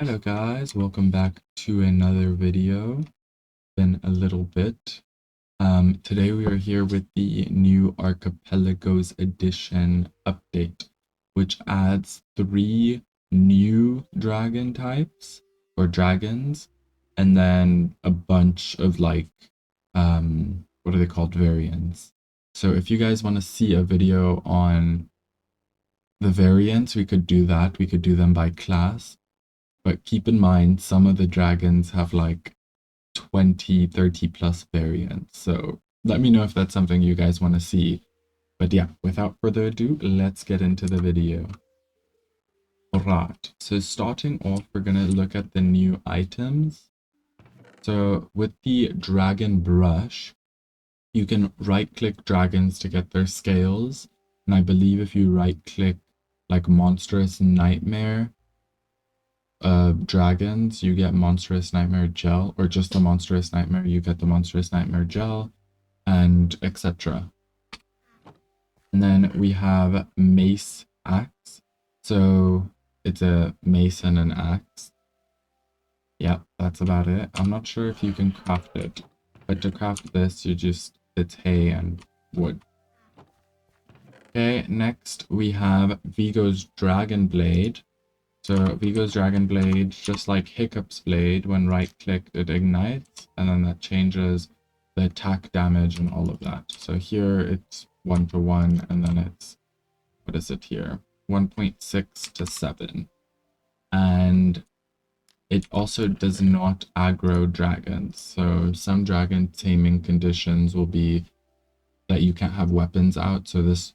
Hello guys, welcome back to another video. Been a little bit. Today we are here with the new Archipelagos Edition update, which adds 3 new dragon types or dragons, and then a bunch of what are they called, variants. So if you guys want to see a video on the variants, we could do that. We could do them by class. But keep in mind, some of the dragons have like 20, 30 plus variants. So let me know if that's something you guys want to see. But yeah, without further ado, let's get into the video. Alright, so starting off, we're going to look at the new items. So with the dragon brush, you can right-click dragons to get their scales. And I believe if you right-click like Monstrous Nightmare, dragons, you get Monstrous Nightmare Gel, or just the Monstrous Nightmare, you get the Monstrous Nightmare Gel, and etc. And then we have Mace Axe. So it's a mace and an axe. Yeah, that's about it. I'm not sure if you can craft it, but to craft this, it's hay and wood. Okay, next we have Vigo's Dragon Blade. So Vigo's Dragon Blade, just like Hiccup's Blade, when right-clicked it ignites, and then that changes the attack damage and all of that. So here it's 1-to-1, and then it's, what is it here? 1.6 to 7. And it also does not aggro dragons. So some dragon taming conditions will be that you can't have weapons out, so this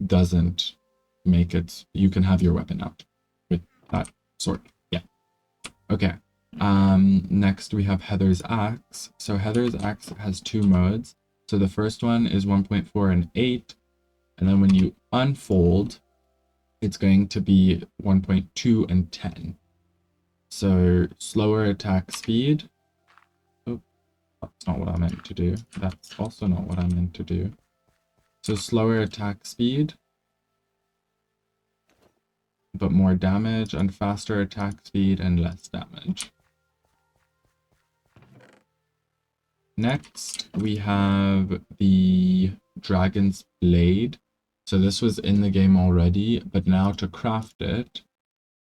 doesn't make it, you can have your weapon out with that sword. Yeah. Okay. Next we have Heather's Axe. So Heather's Axe has 2 modes. So the first one is 1.4 and 8. And then when you unfold, it's going to be 1.2 and 10. So slower attack speed. Oh, that's not what I meant to do. That's also not what I meant to do. So slower attack speed, but more damage, and faster attack speed and less damage. Next, we have the Dragon's Blade. So this was in the game already, but now to craft it,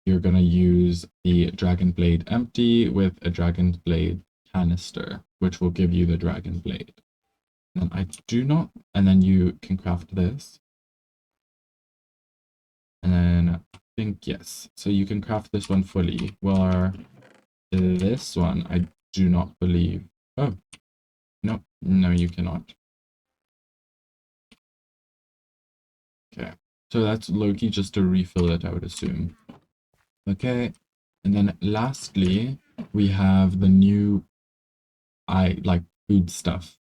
you're going to use the Dragon Blade empty with a Dragon Blade canister, which will give you the Dragon Blade. And and then you can craft this. And then I think, yes, so you can craft this one fully, where this one, I do not believe. Oh, no, you cannot. Okay, so that's Loki just to refill it, I would assume. Okay, and then lastly, we have the new food stuff.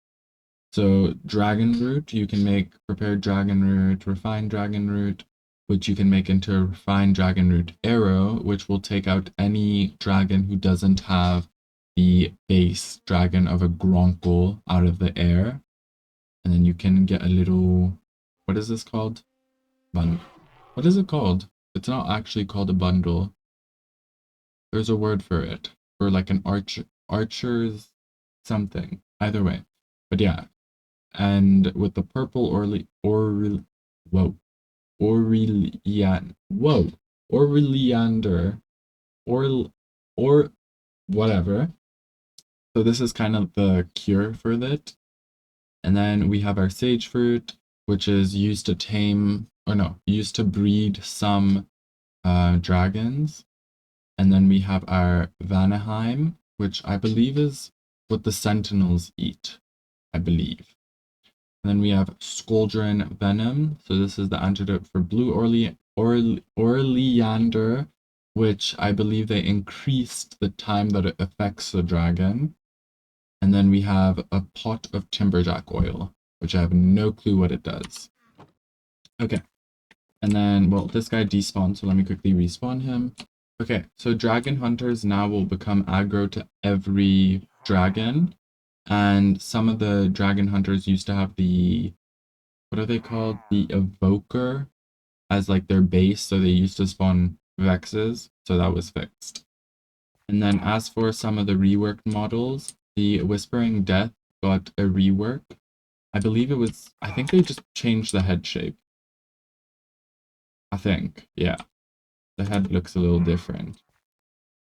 So dragon root, you can make prepared dragon root, refined dragon root, which you can make into a refined dragon root arrow, which will take out any dragon who doesn't have the base dragon of a Gronkle out of the air. And then you can get a little, what is this called? What is it called? It's not actually called a bundle. There's a word for it, for like an archer's something. Either way. But yeah. And with the purple Aureliander, or whatever. So this is kind of the cure for that. And then we have our sage fruit, which is used to used to breed some dragons. And then we have our Vanaheim, which I believe is what the sentinels eat, I believe. And then we have Skuldrin Venom. So this is the antidote for blue Orleander, which I believe they increased the time that it affects the dragon. And then we have a pot of Timberjack oil, which I have no clue what it does. Okay. And then, well, this guy despawned, so let me quickly respawn him. Okay, so dragon hunters now will become aggro to every dragon. And some of the dragon hunters used to have the, what are they called? The evoker as like their base. So they used to spawn Vexes, so that was fixed. And then as for some of the reworked models, the Whispering Death got a rework. I believe it was, I think they just changed the head shape. I think, yeah. The head looks a little different.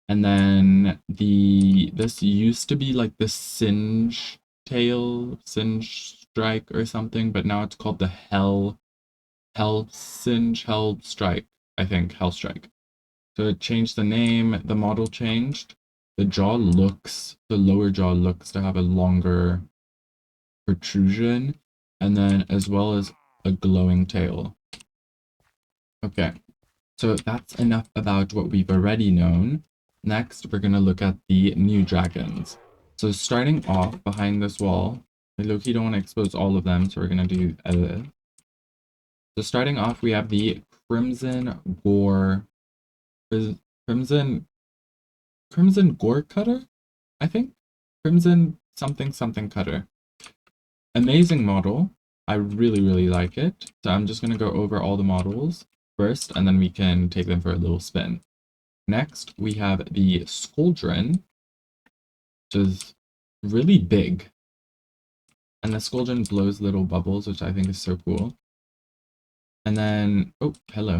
And then this used to be like the Singe tail, Singe strike or something, but now it's called the Singe, Hell Strike, I think, Hell Strike. So it changed the name, the model changed. The lower jaw looks to have a longer protrusion, and then as well as a glowing tail. Okay, so that's enough about what we've already known. Next, we're going to look at the new dragons. So starting off behind this wall, I low-key don't want to expose all of them, so we're going to do this. So starting off, we have the Crimson Gore Cutter, I think? Crimson something something cutter. Amazing model. I really, really like it. So I'm just going to go over all the models first, and then we can take them for a little spin. Next, we have the Skuldrin, which is really big. And the Skuldrin blows little bubbles, which I think is so cool. And then, oh, hello.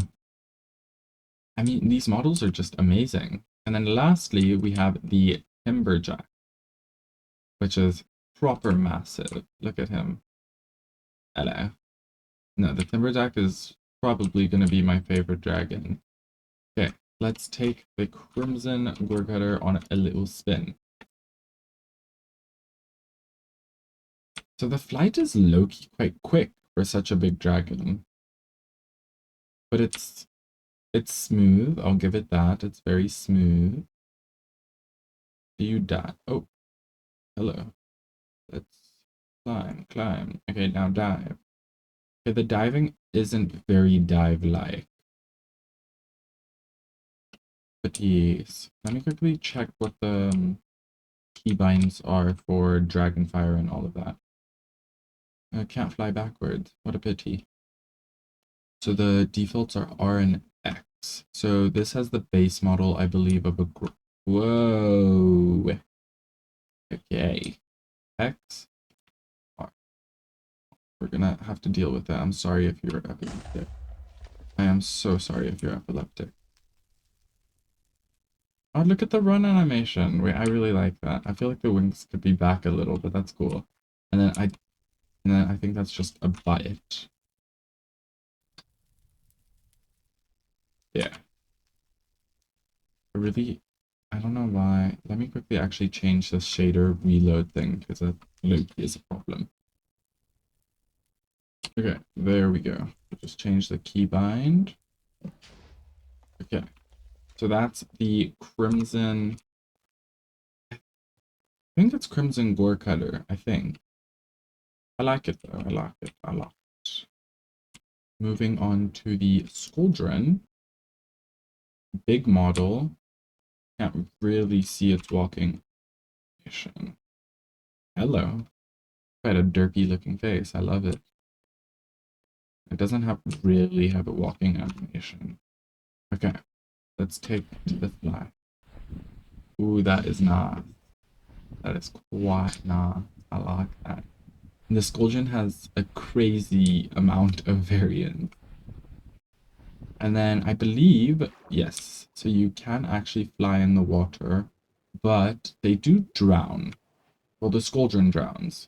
I mean, these models are just amazing. And then lastly, we have the Timberjack, which is proper massive. Look at him. Hello. No, the Timberjack is probably going to be my favorite dragon. Okay, let's take the Crimson Gore on a little spin. So the flight is low-key quite quick for such a big dragon. But it's smooth, I'll give it that. It's very smooth. Do you die? Oh, hello. Let's climb. Okay, now dive. Okay, the diving isn't very dive-like. But yes, let me quickly check what the keybinds are for Dragonfire and all of that. I can't fly backwards. What a pity. So the defaults are R and X. So this has the base model, I believe, of a... Whoa! Okay. X, R. We're gonna have to deal with that. I'm sorry if you're epileptic. I am so sorry if you're epileptic. Oh, look at the run animation. Wait, I really like that. I feel like the wings could be back a little, but that's cool. And then I think that's just a bite. Yeah. I don't know why. Let me quickly actually change the shader reload thing because that is a problem. Okay, there we go. Just change the keybind. Okay, so that's the Crimson. I think it's Crimson Gore Cutter, I think. I like it though. I like it. I like it. Moving on to the Skuldrin. Big model. Can't really see its walking animation. Hello. Quite a derpy looking face. I love it. It doesn't really have a walking animation. Okay, let's take it to the fly. Ooh, that is nice. That is quite nice. I like that. And the Skuldrin has a crazy amount of variants. And then I believe, yes, so you can actually fly in the water, but they do drown. Well, the Skuldrin drowns,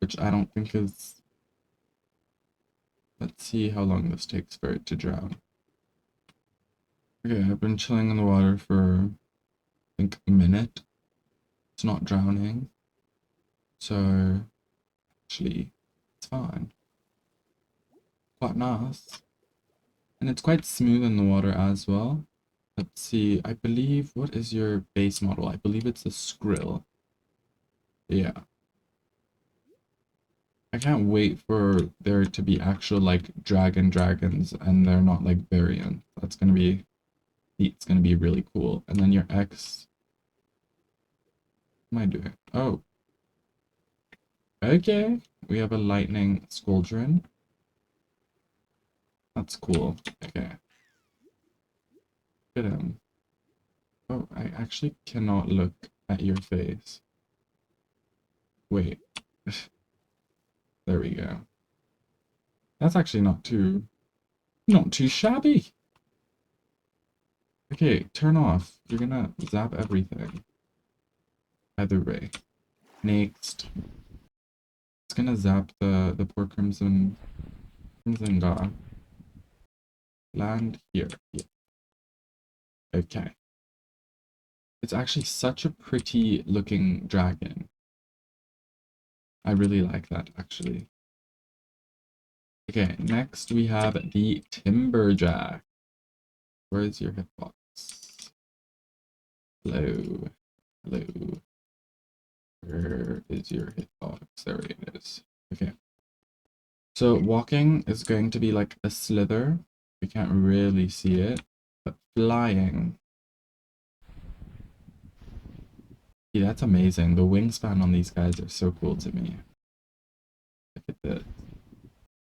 which I don't think is... Let's see how long this takes for it to drown. Okay, I've been chilling in the water for, I think, a minute. It's not drowning. So, actually, it's fine. Quite nice. And it's quite smooth in the water as well. Let's see, I believe, what is your base model? I believe it's the Skrill. Yeah. I can't wait for there to be actual, like, dragons, and they're not, like, variants. That's gonna be, it's gonna be really cool. And then your X... What am I doing? Oh. Okay. We have a lightning Skuldrin. That's cool. Okay. at him. Oh, I actually cannot look at your face. Wait. There we go. That's actually not too shabby. Okay, turn off. You're gonna zap everything. Either way. Next. It's gonna zap the poor crimson guy. Land here. Yeah. Okay. It's actually such a pretty looking dragon. I really like that actually. Okay, next we have the Timberjack. Where is your hitbox? Hello. Hello. Where is your hitbox? There it is. Okay. So walking is going to be like a slither. We can't really see it. But flying. Yeah, that's amazing. The wingspan on these guys are so cool to me. Look at this.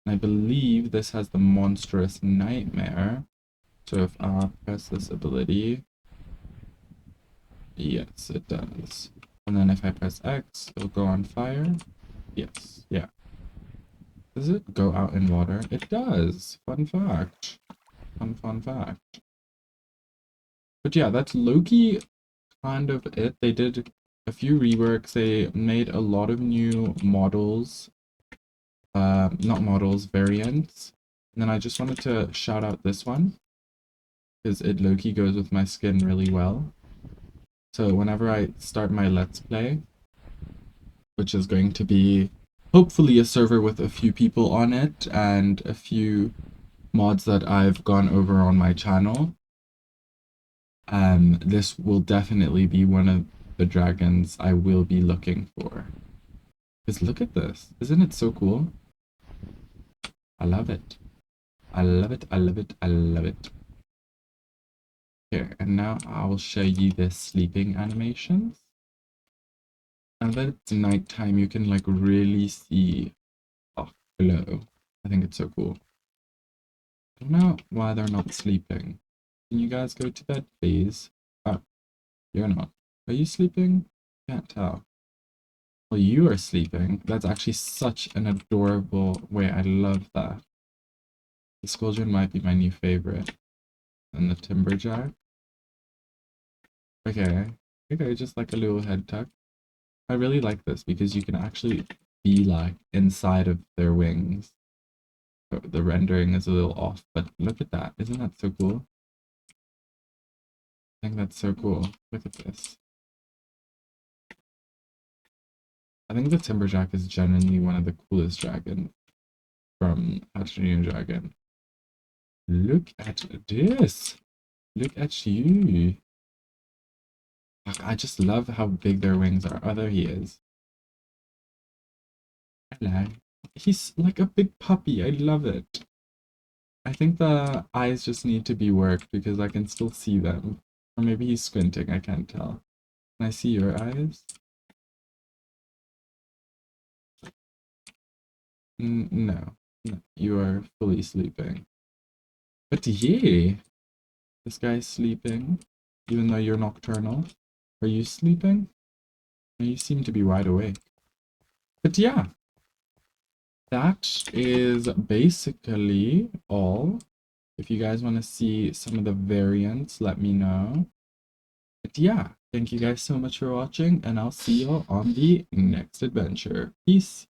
And I believe this has the monstrous nightmare. So if I press this ability, yes, it does. And then if I press X, it'll go on fire. Yes, yeah. Does it go out in water? It does. Fun fact. Fun fact. But yeah, that's low-key kind of it. They did a few reworks. They made a lot of new models. Not models, variants. And then I just wanted to shout out this one, because it low-key goes with my skin really well. So whenever I start my Let's Play, which is going to be hopefully a server with a few people on it and a few mods that I've gone over on my channel, this will definitely be one of the dragons I will be looking for. Because look at this. Isn't it so cool? I love it. I love it. I love it. I love it. Here, and now I will show you the sleeping animations. Now that it's nighttime, you can like really see below. I think it's so cool. I don't know why they're not sleeping. Can you guys go to bed, please? Oh, you're not. Are you sleeping? Can't tell. Well, you are sleeping. That's actually such an adorable way. I love that. The Scoldron might be my new favorite. And the Timberjack. Okay. Okay, just like a little head tuck. I really like this because you can actually be like inside of their wings. The rendering is a little off, but look at that. Isn't that so cool? I think that's so cool. Look at this. I think the Timberjack is genuinely one of the coolest dragons from How Dragon. Look at this. Look at you. Like, I just love how big their wings are. Oh, there he is. Hello. He's like a big puppy. I love it. I think the eyes just need to be worked because I can still see them. Or maybe he's squinting. I can't tell. Can I see your eyes? No. No. You are fully sleeping. But yeah. This guy's sleeping, even though you're nocturnal. Are you sleeping? You seem to be wide awake. But yeah, that is basically all. If you guys want to see some of the variants, let me know. But yeah, thank you guys so much for watching, and I'll see you all on the next adventure. Peace.